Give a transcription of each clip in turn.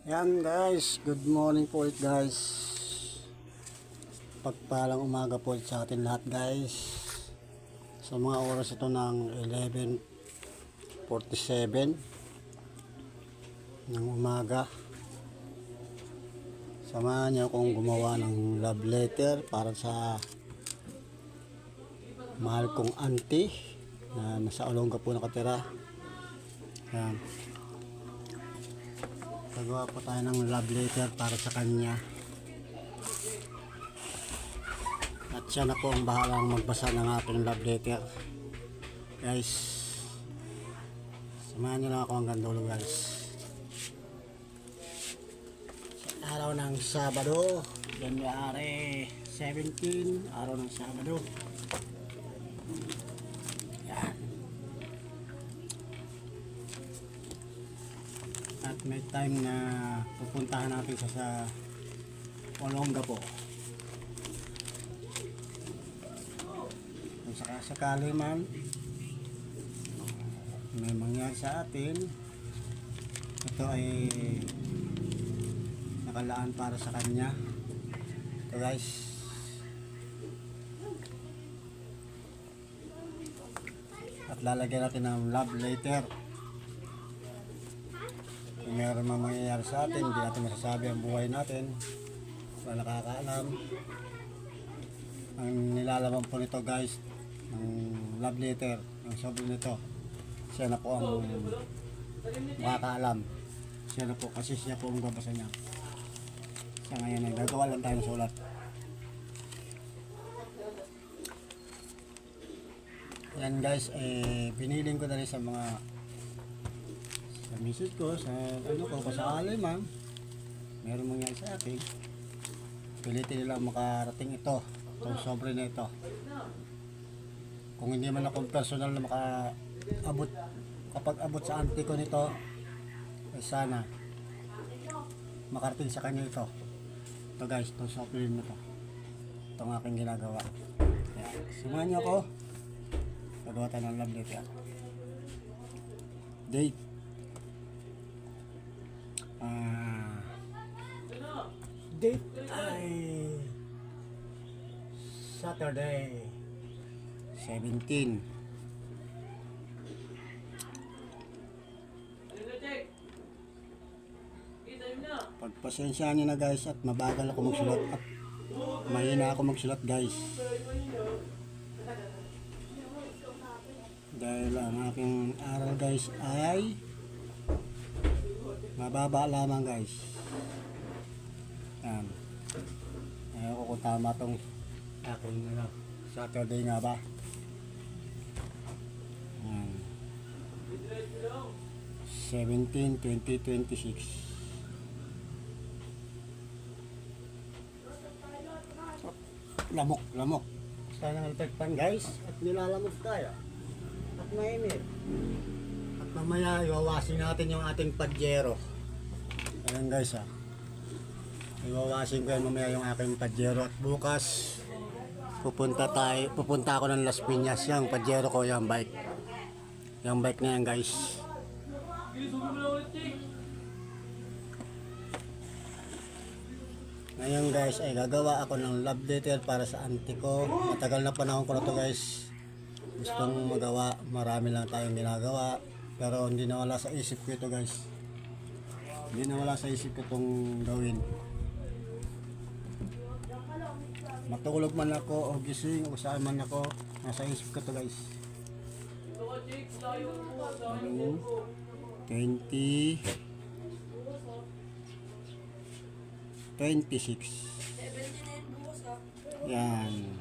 Yan guys, good morning po ulit guys. Pagpalang umaga po ulit sa atin lahat guys. Sa mga oras ito ng 11:47 ng umaga. Samahan niyo akong gumawa ng love letter para sa mahal kong auntie na nasa Olonga po nakatira. Yan. Gagawa po tayo ng love letter para sa kanya. At siya na po ang bahalang magbasa ng aking love letter. Guys, samahan nyo lang ako hanggang dulo guys. Sa araw ng Sabado, January 17, araw ng Sabado. Yan. At may time na pupuntahan natin sa Olonga po. Kung sakasakali man may mangyari sa atin, ito ay nakalaan para sa kanya. Ito guys, at lalagyan natin ng love letter. Kung meron mang mangyayari sa atin, hindi natin masasabi ang buhay natin, wala nakakaalam. Ang nilalaman po nito guys, ng love letter, ng sobre nito, siya na po ang makakaalam. Siya na po, kasi siya po ang babasa niya. Sa ngayon ay gagawa lang tayo ng sulat. Yan guys, piniling ko na rin sa mga sa message ko, sa ano ko, kasakali man meron mangyari sa akin, pilitin nila makarating ito, itong sobre na ito. Kung hindi man ako personal na makaabot, kapag abot sa auntie ko nito, ay sana makarating sa kanya ito. Ito guys, itong sobre na ito, itong aking ginagawa. Kaya samahan niyo ako, gagawa tayo ng love letter. Date, date ay Saturday 17. Pagpasensyahan niyo na guys, at mabagal ako magsulat at mahina ako magsulat guys, dahil ang aking aral guys ay mababa lamang guys. Yan. Ayaw ko kung tama tong aking Saturday nga ba. Yan. 17/20/26. Lamok. Basta nang epektan guys, at nilalamog tayo. At mainit. At mamaya iwawasin natin yung ating pajero. Ayan guys ha. Iwawasin ko yan mamaya yung aking pajero. At bukas pupunta ako ng Las Piñas. Yung pajero ko, yung bike. Yung bike na yan guys. Ngayon guys ay gagawa ako ng love letter para sa auntie ko. Matagal na panahon ko na to guys, gustong magawa. Marami lang tayong ginagawa, pero hindi nawala sa isip ko ito guys. Hindi nawala sa isip ko itong gawin. Matulog man ako o gising o saan man ako, nasa isip ko ito guys. 26. Yan.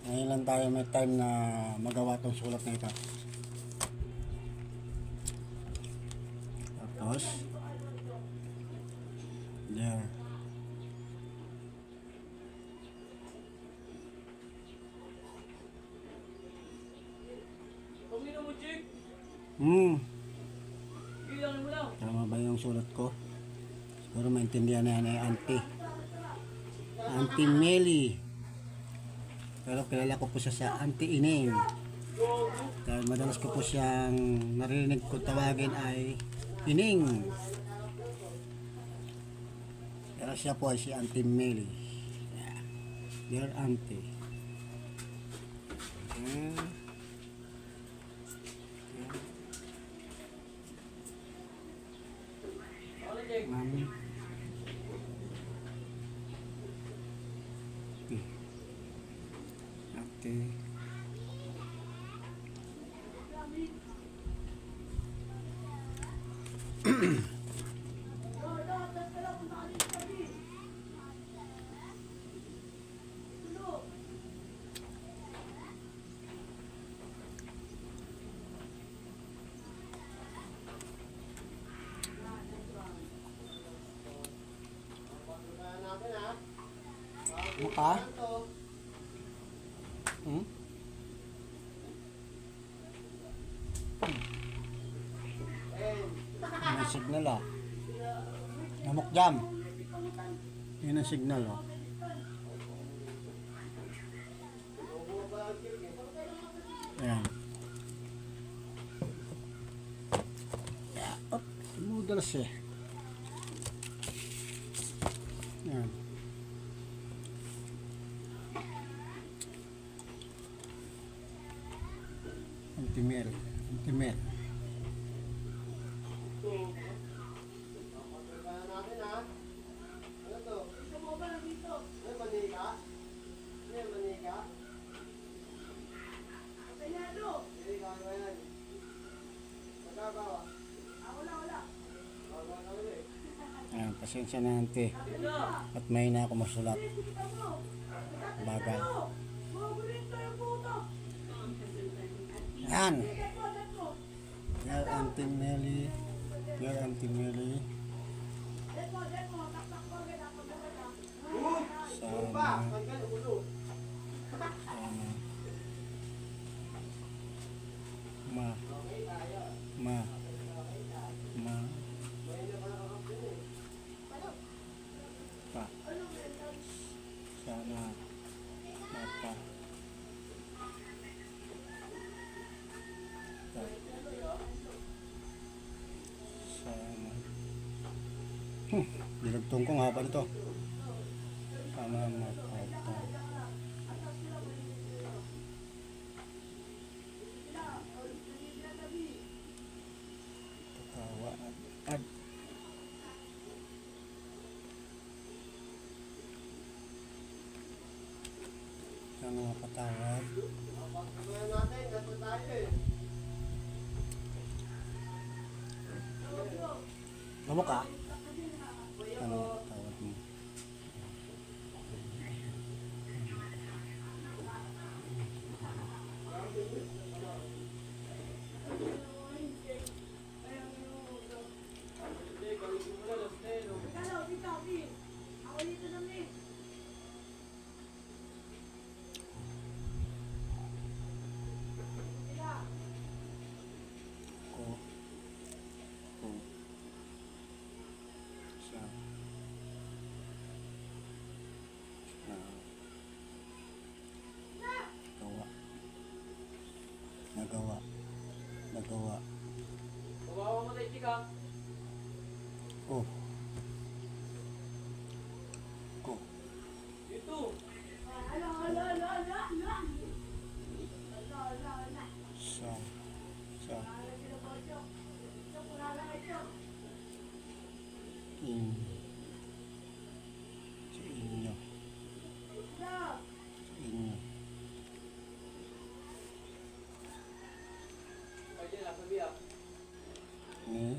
Ngayon lang tayo may time na magawa tong sulat na ito. Tapos there. Tama ba yung sulat ko? Siguro maintindihan na yan ay Auntie Melly. Pero kilala ko po siya sa Auntie Inem. Dahil madalas ko po siyang narinig ko tawagin ay Ining. Pero siya po ay si Auntie Melly. Yeah. Dear Auntie. Mami. Ate. Mukha? Hmm? Yun ang signal ah. Namok jam. Yun ang signal oh. Ayan. Yeah. Up. Noodles eh. Ayan. Antimel. Antimel. Ayan, pasensya na ante. At may na ako masulat. Bagal. Ayan. Dear Auntie Melly. Dear Auntie Melly. Sana. Ma. Ma. Ma. Pa. Sana. Mapa. Sana. Dinagtong ko nga ba nito? Sana mapa. Tawa. Ad. Sana mapatawad. Gamok ka? Ano tawag mo? Nagawa. Nagawa. Bawa mo tayo, chika. Oh. Ko. Ito. Sa. Sa. In. Sa inyo. Sa inyo. Pwede na, sabi ah. Ni.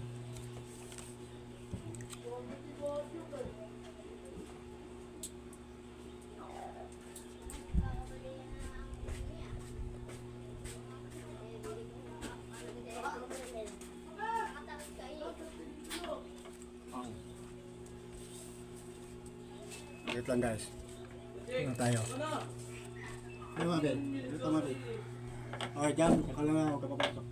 Wait lang guys. Ano tayo? Ano mga ben? Dito mga ben. Okay, dyan. Baka lang ako kapapasok.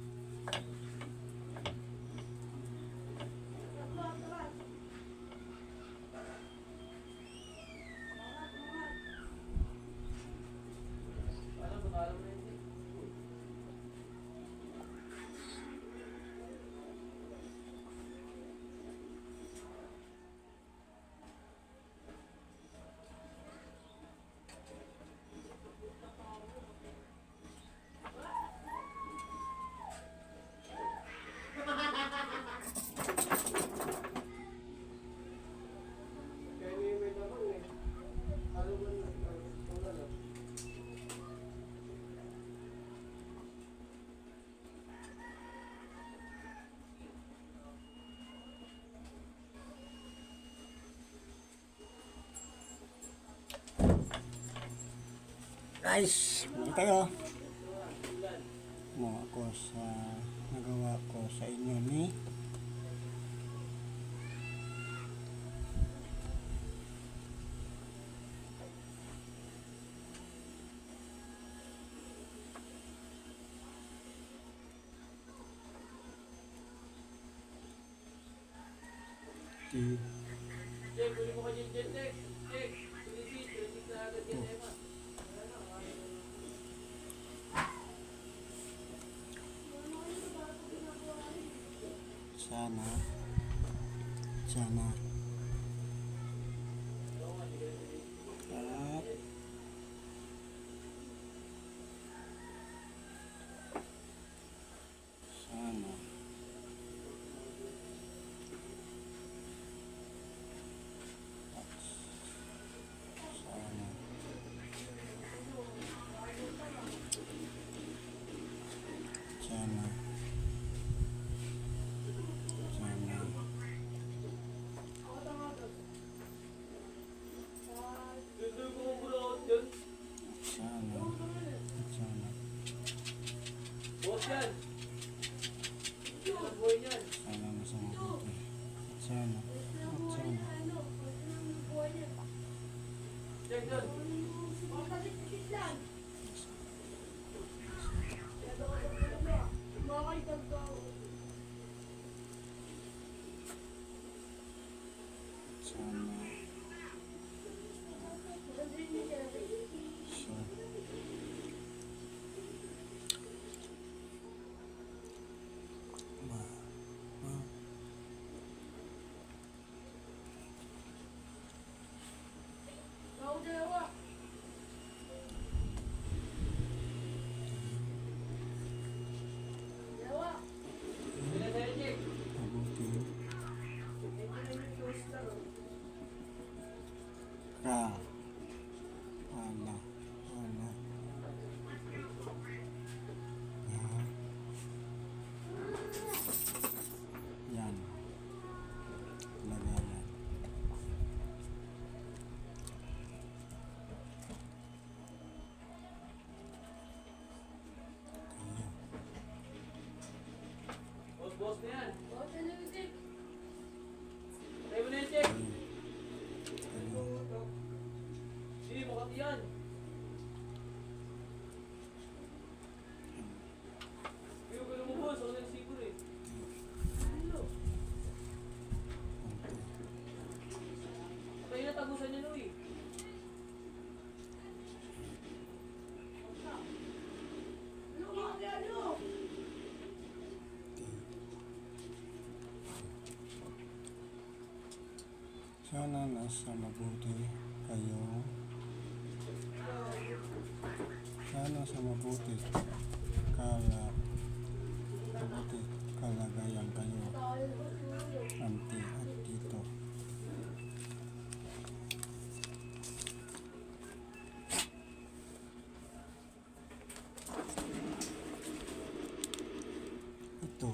Guys, muli tayo. Mo ako sa nagawa ko sa inyo ni si Jek, kunin mo ka dyan, Jek. Jek, kunin na agad yan, Emma. sana at sana sana sana Dudugo mo muna ako dyan. sana Boss yan. Ang buhay niyan. sana nasa mabuti at sana Jek, dyan. sana so ma Sila sa'yo, Jek. mabuti ka ala yan lagayan kaya Boss na yan. Tayo mo na yan, Jek. Hindi, makati yan. Yung gano'n mo, boss. Ako na yung siguro eh. Tayo na tagusan niya, no eh. sana nasa mabuti kayo sana sa mabuti kalagayan kayo ante at tito ito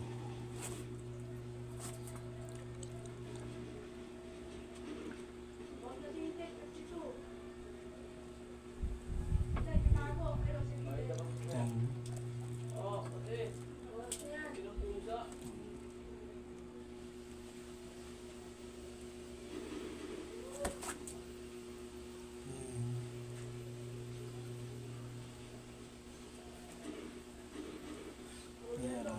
itong Oo, kasi. Pinagpusa. pera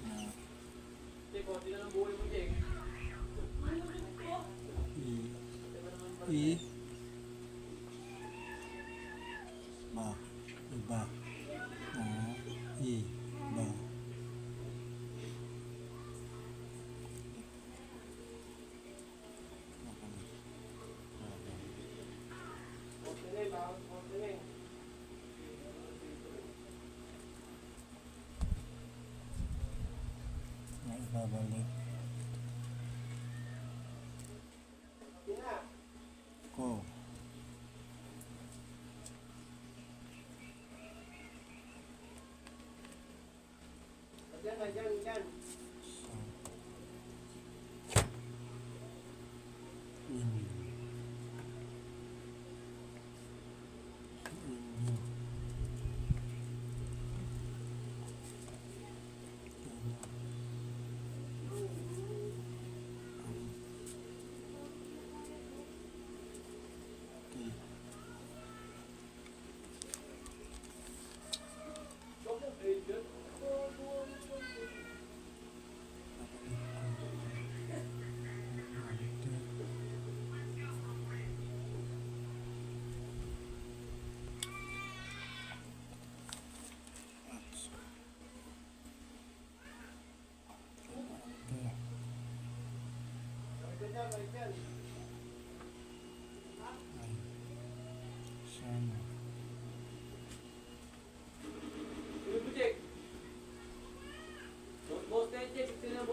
na Jek, konti na ng buhay mo, Jek. i ba iba na iba na ibabalik ko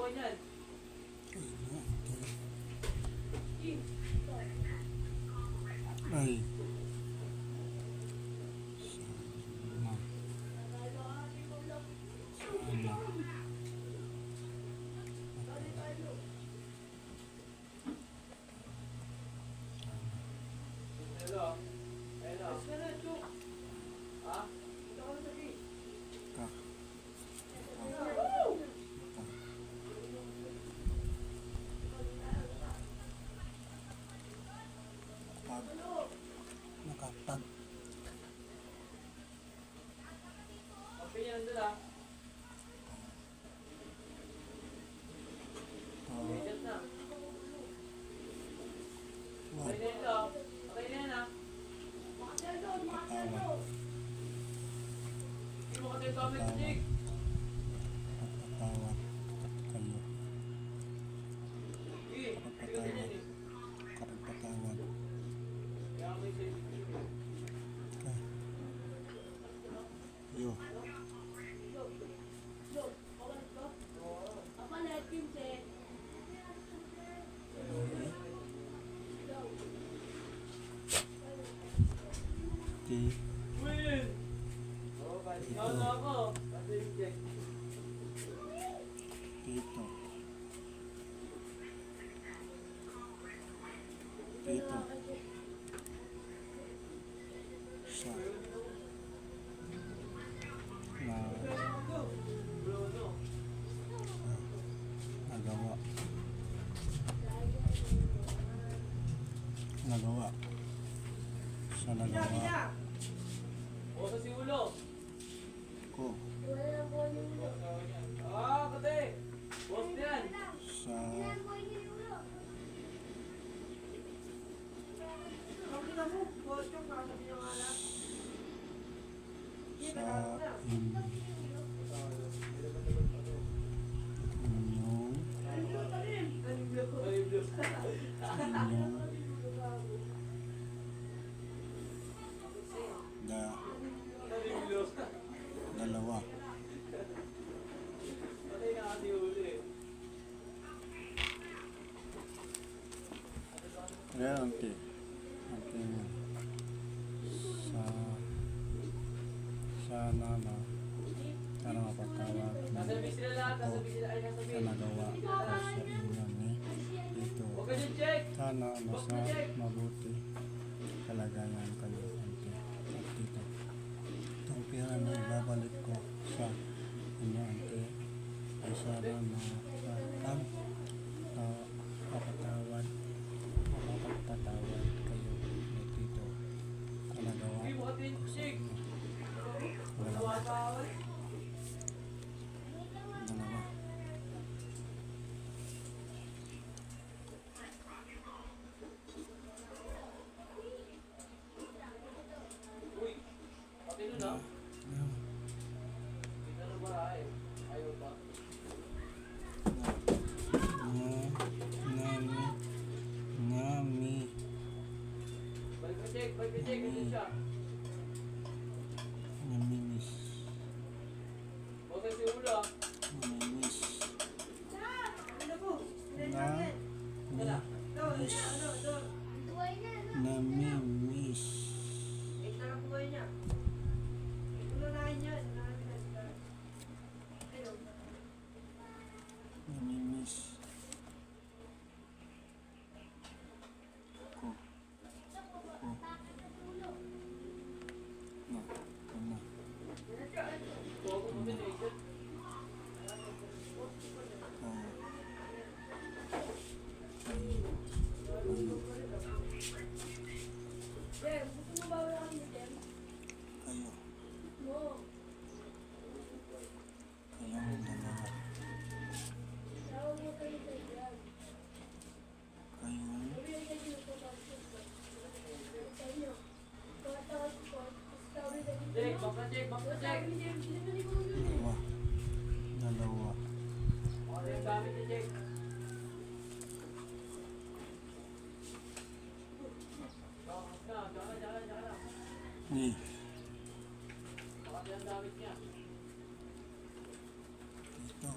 okay niyan. Ay. Hello. Hello. Ha? Ito ka sa gate. Ka. Pag. Nakapag. Okay yan doon ah. Bigat na. Okay na ito. Okay na yan ah. Pagpatawad. Hindi mo kasi comment stick. Pagpatawad. Kayo. Sige. Bigat na yan eh. Kapagpatawad. Kaya may safety. Ka. Yo. Ti. Win! Oo, kasi ikaw na ako. Kasi reject. Dito. Dito. Sa. Na. Bruno. Nagawa. Nagawa. Sa nagawa O sa si Ulo. ko Ah, kate. Boss yan. sa inyong da dalawa Patay na kasi Ulo eh. kaya ante mo sa nama sana mapagtawag Nasabi sila lahat. Nasabi sila. Ay, nasabi. sa nagawa ko sa inyo ni dito Huwag ka dyan, check. sana nasa mabuti kalagayan kayo ante at dito itong pera na ibabalik ko sa inyo ante ay sana mapatawad kayo ni dito sa nagawa Hindi mo ka din, ko sa check. inyo Gawa pa ako eh. dalawa Uy. Pati nun ah. Hindi na ba ay? Ayaw pa. Nami Balik ka, check. Balik ka, check. Ganyan siya. naminis Huwag ka si Ulo ah. naminis Wala. namimiss namimiss ko na na Huwag mo din eh. kayo kayong dalawa kayong Check. Back na check. Back na check. dalawa Ano yung gamit ni check? Tsaka na. ni Baka yan ang gamit niya. dito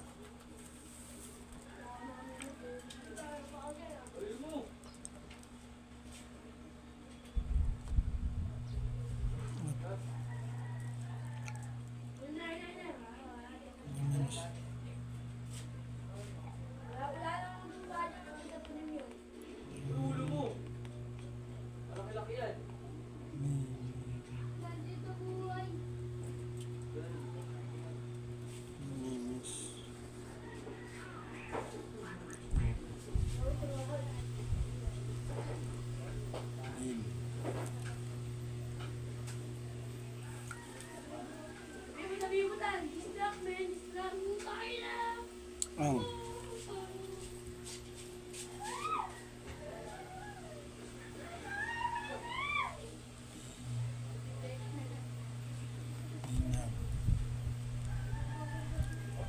Oh.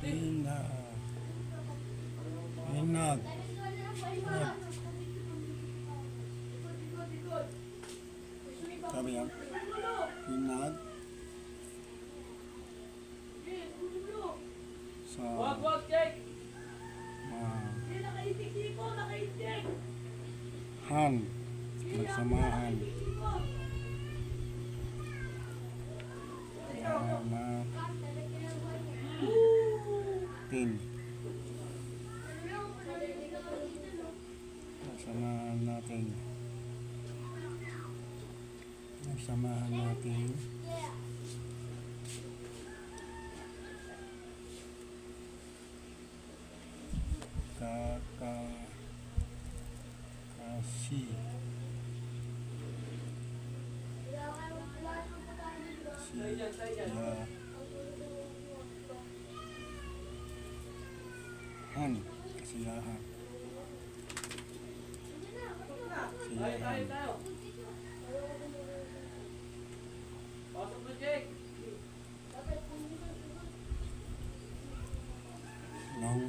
Inag. Inag. Inag. Sabi yan. Inag. Sa Wag, Jake! han. Magsamahan. Tin. Magsamahan natin. Magsamahan natin. Kasi. Siya. Han. Kasiyahan. Kasiyahan. Tayo. Pasok mo, Jake! Nung.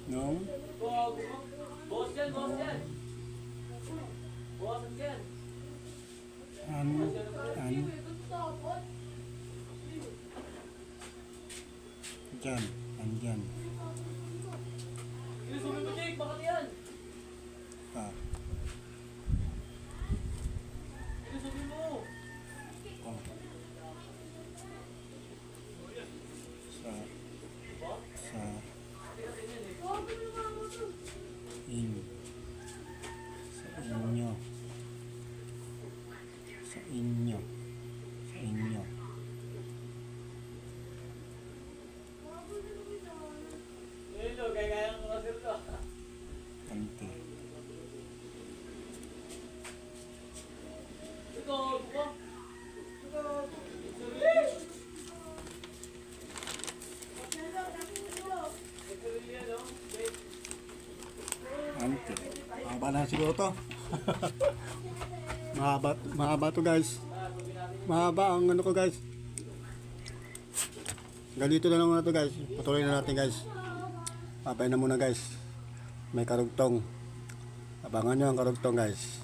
Nung. Boss yan! Boss yan! An. Dyan. Andyan. Ilisumin mo, Jake! Bakit yan? Pa. Ilisumin mo! Oh. Sa. Sa. In. Sa inyo. Sa inyo. Sa inyo. Hello, kaya ko kasi ito. Ante. Ito, buka. Ante. Mahaba na siguro to. mahaba to guys. Mahaba ang ano ko guys. Ganito na lang muna to guys. Patuloy na natin guys. Papay na muna guys. May karugtong. Abangan nyo ang karugtong guys.